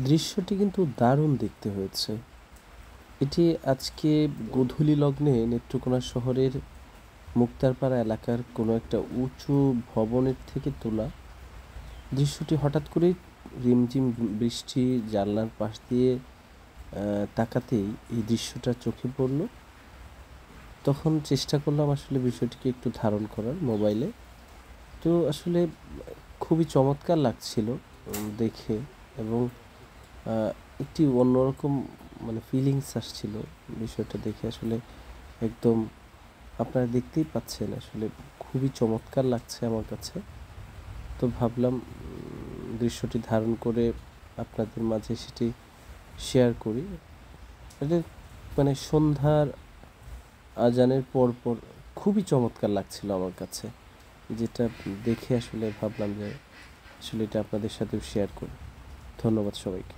দৃশ্যটি কিন্তু দারুণ দেখতে হয়েছে। এটি আজকে গোধূলি লগ্নে নেত্রকোনা শহরের মুক্তারপাড়া এলাকার কোনো একটা উঁচু ভবনের থেকে তোলা। দৃশ্যটি হঠাৎ করেই রিমঝিম বৃষ্টি জানলার পাশ দিয়ে তাকাতেই এই দৃশ্যটা চোখে পড়ল। তখন চেষ্টা করলাম আসলে বিষয়টিকে একটু ধারণ করার মোবাইলে। তো আসলে খুবই চমৎকার লাগছিল দেখে, এবং একটি অন্যরকম মানে ফিলিংস আসছিল বিষয়টা দেখে। আসলে একদম আপনারা দেখতেই পাচ্ছেন, আসলে খুবই চমৎকার লাগছে আমার কাছে। তো ভাবলাম দৃশ্যটি ধারণ করে আপনাদের মাঝে সেটি শেয়ার করি। এটা মানে সন্ধ্যার আজানের পর খুবই চমৎকার লাগছিল আমার কাছে, যেটা দেখে আসলে ভাবলাম যে আসলে এটা আপনাদের সাথেও শেয়ার করি। ধন্যবাদ সবাইকে।